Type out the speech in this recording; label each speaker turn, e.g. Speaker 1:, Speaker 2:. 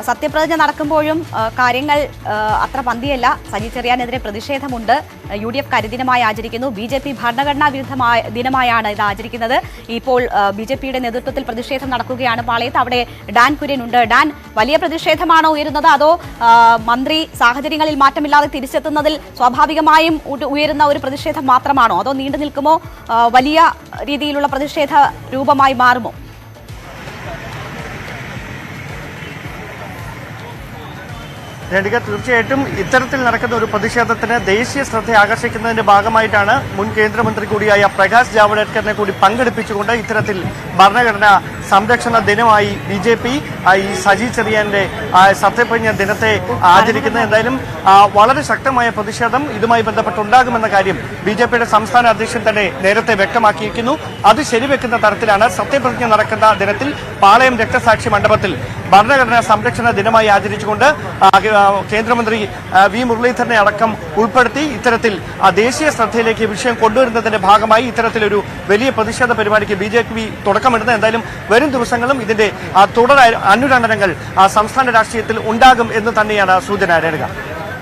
Speaker 1: സത്യപ്രതിജ്ഞ നടക്കുമ്പോഴും കാര്യങ്ങൾ അത്ര പന്തിയല്ല. സജി ചെറിയാനെതിരെ പ്രതിഷേധമുണ്ട്. UDF കരിദിനമായി ആചരിക്കുന്നു. BJP ഭരണഘടനാ വിരുദ്ധമായ ദിനമായാണ് ഇത് ആചരിക്കുന്നത്. ഇപ്പോൾ BJPയുടെ നേതൃത്വത്തിൽ പ്രതിഷേധം നടക്കുകയാണ് പാളയത്ത്. അവിടെ ഡാൻ കുര്യൻ ഉണ്ട്. ഡാൻ, വലിയ പ്രതിഷേധമാണോ ഉയരുന്നത്, അതോ മന്ത്രി സാഹചര്യങ്ങളിൽ മാറ്റമില്ലാതെ തിരിച്ചെത്തുന്നതിൽ സ്വാഭാവികമായും ഉയരുന്ന ഒരു പ്രതിഷേധം മാത്രമാണോ, അതോ നീണ്ടു നിൽക്കുമോ, വലിയ രീതിയിലുള്ള പ്രതിഷേധ രൂപമായി മാറുമോ?
Speaker 2: തീർച്ചയായിട്ടും ഇത്തരത്തിൽ നടക്കുന്ന ഒരു പ്രതിഷേധത്തിന് ദേശീയ ശ്രദ്ധ ആകർഷിക്കുന്നതിന്റെ ഭാഗമായിട്ടാണ് മുൻ കേന്ദ്രമന്ത്രി കൂടിയായ പ്രകാശ് ജാവ്ദേക്കറിനെ കൂടി പങ്കെടുപ്പിച്ചുകൊണ്ട് ഇത്തരത്തിൽ ഭരണഘടനാ സംരക്ഷണ ദിനമായി BJP ഈ സജി ചെറിയാന്റെ സത്യപ്രതിജ്ഞ ദിനത്തെ ആചരിക്കുന്നത്. എന്തായാലും വളരെ ശക്തമായ പ്രതിഷേധം ഇതുമായി ബന്ധപ്പെട്ടുണ്ടാകുമെന്ന കാര്യം BJPയുടെ സംസ്ഥാന അധ്യക്ഷൻ തന്നെ നേരത്തെ വ്യക്തമാക്കിയിരിക്കുന്നു. അത് ശരിവെക്കുന്ന തരത്തിലാണ് സത്യപ്രതിജ്ഞ നടക്കുന്ന ദിനത്തിൽ പാളയം രക്തസാക്ഷി മണ്ഡപത്തിൽ ഭരണഘടനാ സംരക്ഷണ ദിനമായി ആചരിച്ചുകൊണ്ട് കേന്ദ്രമന്ത്രി V. മുരളീധരനെ അടക്കം ഉൾപ്പെടുത്തി ഇത്തരത്തിൽ ദേശീയ ശ്രദ്ധയിലേക്ക് വിഷയം കൊണ്ടുവരുന്നതിന്റെ ഭാഗമായി ഇത്തരത്തിലൊരു വലിയ പ്രതിഷേധ പരിപാടിക്ക് BJP തുടക്കമിടുന്നത്. എന്തായാലും വരും ദിവസങ്ങളും ഇതിന്റെ തുടർ അനുരണനങ്ങൾ സംസ്ഥാന രാഷ്ട്രീയത്തിൽ ഉണ്ടാകും എന്ന് തന്നെയാണ് സൂചന. രേണുക.